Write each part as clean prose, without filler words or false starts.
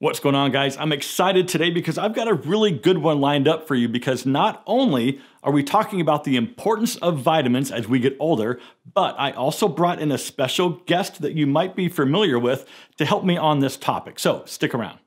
What's going on, guys? I'm excited today because I've got a really good one lined up for you, because not only are we talking about the importance of vitamins as we get older, but I also brought in a special guest that you might be familiar with to help me on this topic. So stick around.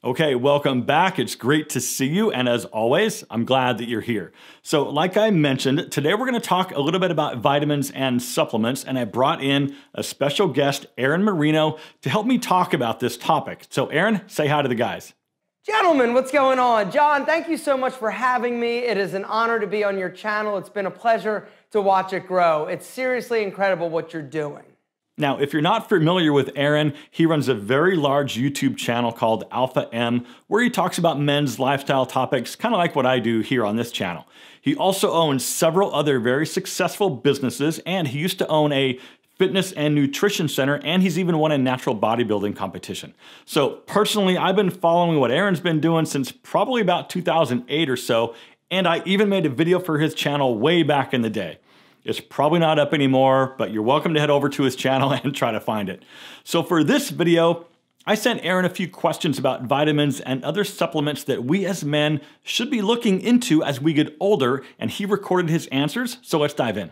Okay, welcome back. It's great to see you. And as always, I'm glad that you're here. So like I mentioned, today we're going to talk a little bit about vitamins and supplements. And I brought in a special guest, Marino, to help me talk about this topic. So Aaron, say hi to the guys. Gentlemen, what's going on? John, thank you so much for having me. It is an honor to be on your channel. It's been a pleasure to watch it grow. It's seriously incredible what you're doing. Now, if you're not familiar with Aaron, he runs a very large YouTube channel called Alpha M, where he talks about men's lifestyle topics, kind of like what I do here on this channel. He also owns several other very successful businesses, and he used to own a fitness and nutrition center, and he's even won a natural bodybuilding competition. So personally, I've been following what Aaron's been doing since probably about 2008 or so, and I even made a video for his channel way back in the day. It's probably not up anymore, but you're welcome to head over to his channel and try to find it. So for this video, I sent Aaron a few questions about vitamins and other supplements that we as men should be looking into as we get older, and he recorded his answers, so let's dive in.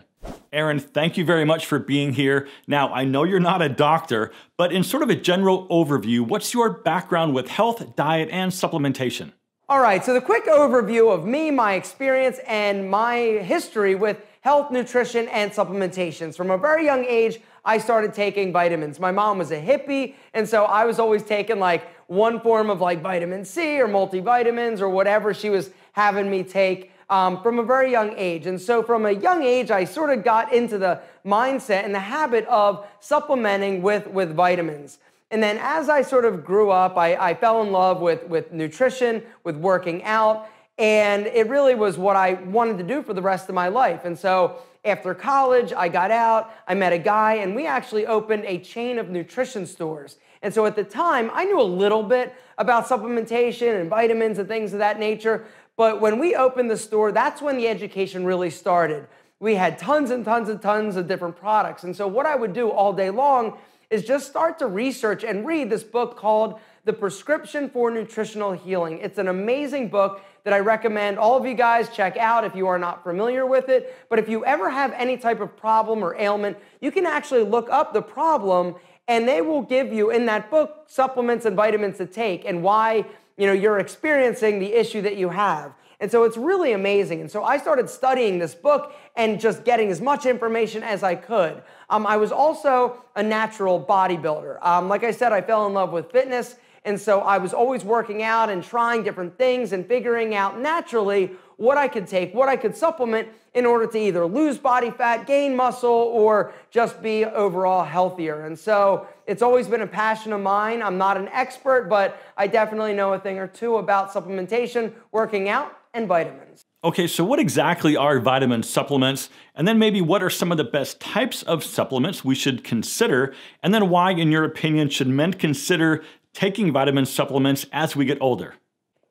Aaron, thank you very much for being here. Now, I know you're not a doctor, but in sort of a general overview, what's your background with health, diet, and supplementation? All right, so the quick overview of me, my experience, and my history with health, nutrition, and supplementations. From a very young age, I started taking vitamins. My mom was a hippie, and so I was always taking like one form of like vitamin C or multivitamins or whatever she was having me take from a very young age. And so from a young age, I sort of got into the mindset and the habit of supplementing with vitamins. And then as I sort of grew up, I fell in love with nutrition, with working out, and it really was what I wanted to do for the rest of my life. And so after college, I got out, I met a guy, and we actually opened a chain of nutrition stores. And so at the time, I knew a little bit about supplementation and vitamins and things of that nature. But when we opened the store, that's when the education really started. We had tons and tons and tons of different products. And so what I would do all day long is just start to research and read this book called The Prescription for Nutritional Healing. It's an amazing book that I recommend all of you guys check out if you are not familiar with it. But if you ever have any type of problem or ailment, you can actually look up the problem, and they will give you in that book supplements and vitamins to take and why you're experiencing the issue that you have. And so it's really amazing. And so I started studying this book and just getting as much information as I could. I was also a natural bodybuilder. Like I said, I fell in love with fitness. And so I was always working out and trying different things and figuring out naturally what I could take, what I could supplement in order to either lose body fat, gain muscle, or just be overall healthier. And so it's always been a passion of mine. I'm not an expert, but I definitely know a thing or two about supplementation, working out, and vitamins. Okay, so what exactly are vitamin supplements? And then maybe what are some of the best types of supplements we should consider? And then why, in your opinion, should men consider taking vitamin supplements as we get older?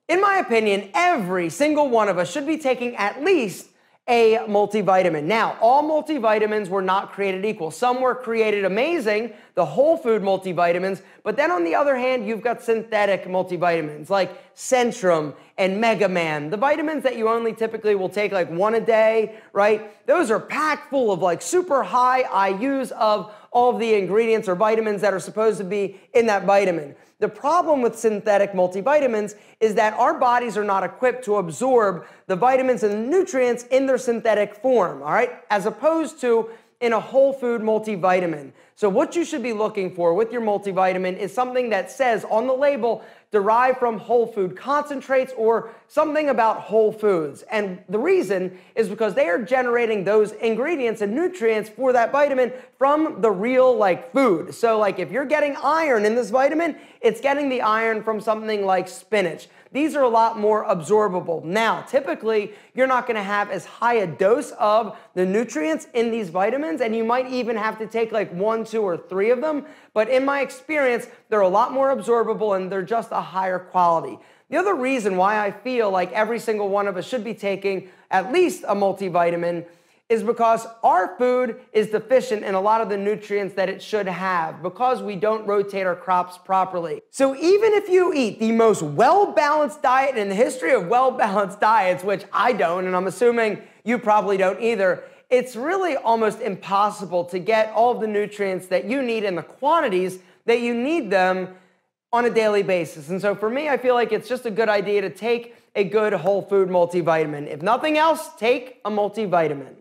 In my opinion, every single one of us should be taking at least a multivitamin. Now, all multivitamins were not created equal. Some were created amazing, the whole food multivitamins, but then on the other hand, you've got synthetic multivitamins like Centrum and Mega Man, the vitamins that you only typically will take like one a day, right? Those are packed full of like super high IUs of all of the ingredients or vitamins that are supposed to be in that vitamin. The problem with synthetic multivitamins is that our bodies are not equipped to absorb the vitamins and the nutrients in their synthetic form, all right, as opposed to in a whole food multivitamin. So what you should be looking for with your multivitamin is something that says on the label, derived from whole food concentrates or something about whole foods. And the reason is because they are generating those ingredients and nutrients for that vitamin from the real food. So if you're getting iron in this vitamin, it's getting the iron from something like spinach. These are a lot more absorbable. Now, typically, you're not going to have as high a dose of the nutrients in these vitamins, and you might even have to take 1, 2, or 3 of them. But in my experience, they're a lot more absorbable and they're just a higher quality. The other reason why I feel like every single one of us should be taking at least a multivitamin is because our food is deficient in a lot of the nutrients that it should have because we don't rotate our crops properly. So even if you eat the most well-balanced diet in the history of well-balanced diets, which I don't, and I'm assuming you probably don't either, it's really almost impossible to get all of the nutrients that you need in the quantities that you need them on a daily basis. And so for me, I feel like it's just a good idea to take a good whole food multivitamin. If nothing else, take a multivitamin.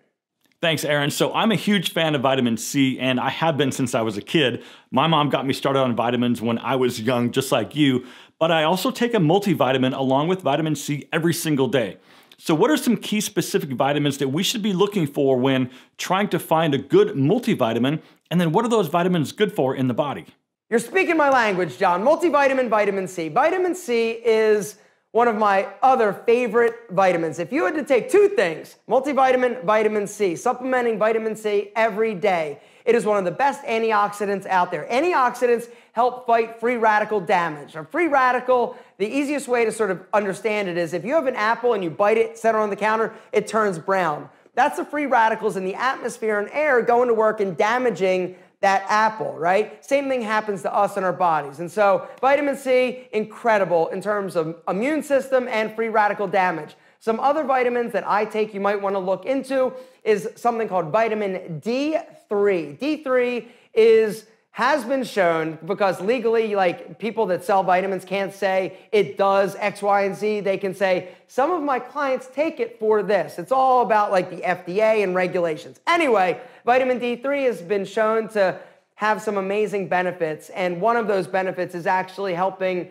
Thanks, Aaron. So I'm a huge fan of vitamin C, and I have been since I was a kid. My mom got me started on vitamins when I was young, just like you, but I also take a multivitamin along with vitamin C every single day. So what are some key specific vitamins that we should be looking for when trying to find a good multivitamin? And then what are those vitamins good for in the body? You're speaking my language, John. Multivitamin, vitamin C. Vitamin C is one of my other favorite vitamins. If you had to take two things, multivitamin, vitamin C, supplementing vitamin C every day, it is one of the best antioxidants out there. Antioxidants help fight free radical damage. A free radical, the easiest way to sort of understand it is if you have an apple and you bite it, set it on the counter, it turns brown. That's the free radicals in the atmosphere and air going to work and damaging that apple, right? Same thing happens to us in our bodies. And so vitamin C, incredible in terms of immune system and free radical damage. Some other vitamins that I take you might want to look into is something called vitamin D3. D3 has been shown because legally, like people that sell vitamins can't say it does X, Y, and Z. They can say, some of my clients take it for this. It's all about like the FDA and regulations. Anyway, vitamin D3 has been shown to have some amazing benefits. And one of those benefits is actually helping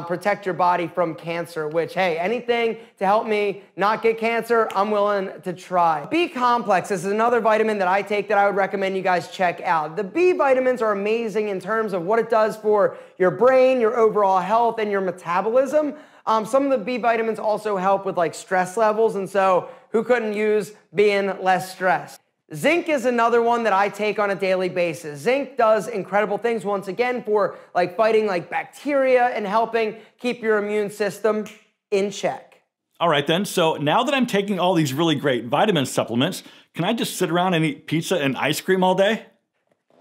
protect your body from cancer, which, hey, anything to help me not get cancer, I'm willing to try. B complex is another vitamin that I take that I would recommend you guys check out. The B vitamins are amazing in terms of what it does for your brain, your overall health, and your metabolism. Some of the B vitamins also help with like stress levels, and so who couldn't use being less stressed? Zinc is another one that I take on a daily basis. Zinc does incredible things, once again, for like fighting like bacteria and helping keep your immune system in check. All right then, so now that I'm taking all these really great vitamin supplements, can I just sit around and eat pizza and ice cream all day?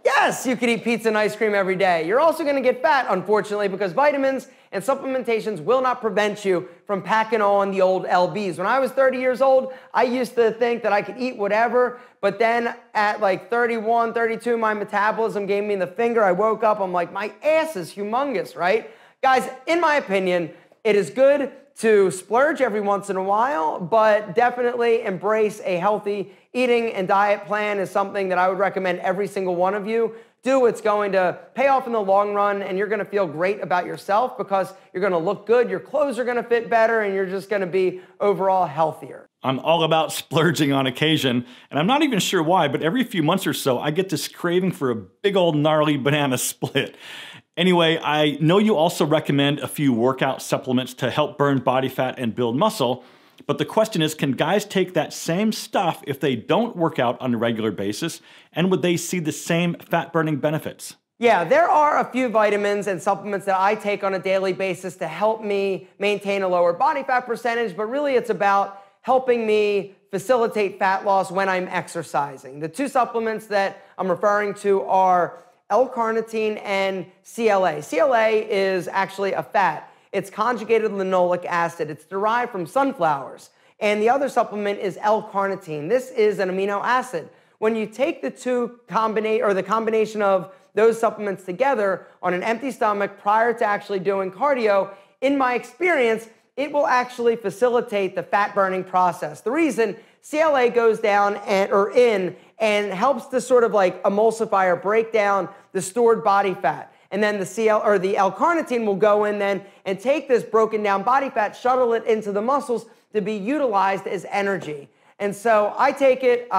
Yes, you can eat pizza and ice cream every day. You're also going to get fat, unfortunately, because vitamins and supplementations will not prevent you from packing on the old LBs. When I was 30 years old, I used to think that I could eat whatever, but then at like 31, 32, my metabolism gave me the finger. I woke up, I'm like, my ass is humongous, right? Guys, in my opinion, it is good to splurge every once in a while, but definitely embrace a healthy eating and diet plan is something that I would recommend every single one of you do. It's going to pay off in the long run, and you're going to feel great about yourself because you're going to look good, your clothes are going to fit better, and you're just going to be overall healthier. I'm all about splurging on occasion, and I'm not even sure why, but every few months or so, I get this craving for a big old gnarly banana split. Anyway, I know you also recommend a few workout supplements to help burn body fat and build muscle, but the question is, can guys take that same stuff if they don't work out on a regular basis, and would they see the same fat-burning benefits? Yeah, there are a few vitamins and supplements that I take on a daily basis to help me maintain a lower body fat percentage, but really it's about helping me facilitate fat loss when I'm exercising. The two supplements that I'm referring to are L-carnitine and CLA. CLA is actually a fat. It's conjugated linoleic acid. It's derived from sunflowers. And the other supplement is L-carnitine. This is an amino acid. When you take the combination of those supplements together on an empty stomach prior to actually doing cardio, in my experience, it will actually facilitate the fat burning process. The reason CLA goes down and helps to sort of like emulsify or break down the stored body fat. And then the L-carnitine will go in then and take this broken down body fat, shuttle it into the muscles to be utilized as energy. And so I take it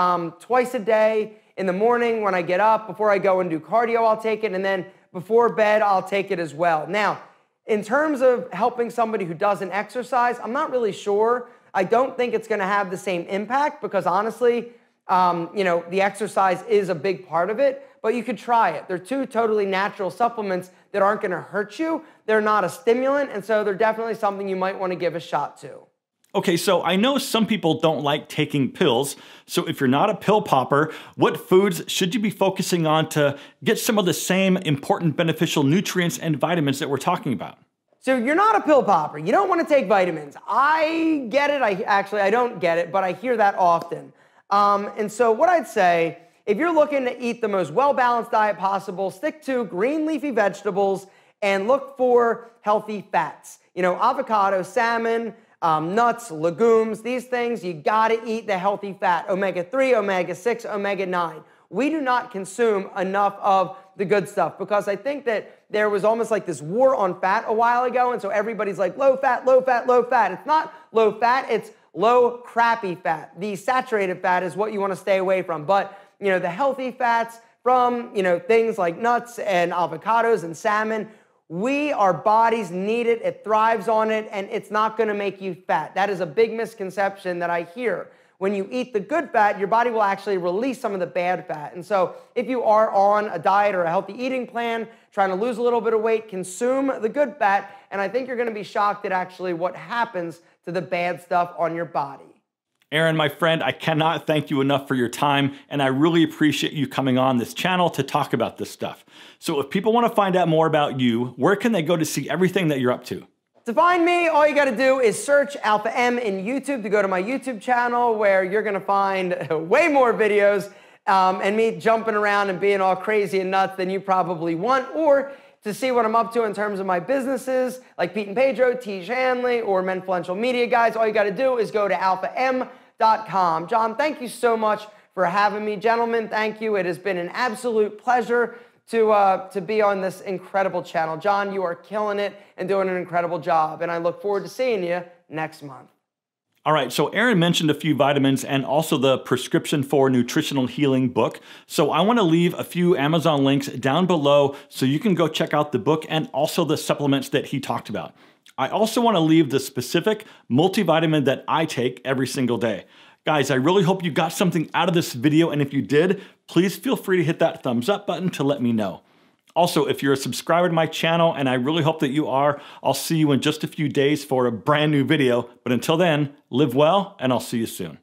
twice a day. In the morning when I get up, before I go and do cardio, I'll take it. And then before bed, I'll take it as well. Now, in terms of helping somebody who doesn't exercise, I'm not really sure. I don't think it's going to have the same impact because honestly, the exercise is a big part of it. but you could try it. They're two totally natural supplements that aren't gonna hurt you. They're not a stimulant, and so they're definitely something you might wanna give a shot to. Okay, so I know some people don't like taking pills. So if you're not a pill popper, what foods should you be focusing on to get some of the same important beneficial nutrients and vitamins that we're talking about? So you're not a pill popper. You don't want to take vitamins. I get it. I don't get it, but I hear that often. And so what I'd say, if you're looking to eat the most well-balanced diet possible, stick to green leafy vegetables and look for healthy fats. You know, avocado, salmon, nuts, legumes, these things, you gotta eat the healthy fat. Omega-3, omega-6, omega-9. We do not consume enough of the good stuff because I think that there was almost like this war on fat a while ago, and so everybody's like low fat, low fat, low fat. It's not low fat, it's low crappy fat. The saturated fat is what you wanna stay away from. But, you know, the healthy fats from, you know, things like nuts and avocados and salmon, our bodies need it, it thrives on it, and it's not gonna make you fat. That is a big misconception that I hear. When you eat the good fat, your body will actually release some of the bad fat. And so if you are on a diet or a healthy eating plan, trying to lose a little bit of weight, consume the good fat, and I think you're gonna be shocked at actually what happens to the bad stuff on your body. Aaron, my friend, I cannot thank you enough for your time, and I really appreciate you coming on this channel to talk about this stuff. So if people want to find out more about you, where can they go to see everything that you're up to? To find me, all you gotta do is search Alpha M in YouTube to go to my YouTube channel where you're gonna find way more videos and me jumping around and being all crazy and nuts than you probably want, or to see what I'm up to in terms of my businesses like Pete and Pedro, T. Hanley, or Menfluential Media Guys. All you gotta do is go to alphaM.com. John, thank you so much for having me. Gentlemen, thank you. It has been an absolute pleasure to be on this incredible channel. John, you are killing it and doing an incredible job, and I look forward to seeing you next month. All right, so Aaron mentioned a few vitamins and also the Prescription for Nutritional Healing book. So I want to leave a few Amazon links down below so you can go check out the book and also the supplements that he talked about. I also want to leave the specific multivitamin that I take every single day. Guys, I really hope you got something out of this video, and if you did, please feel free to hit that thumbs up button to let me know. Also, if you're a subscriber to my channel, and I really hope that you are, I'll see you in just a few days for a brand new video. But until then, live well, and I'll see you soon.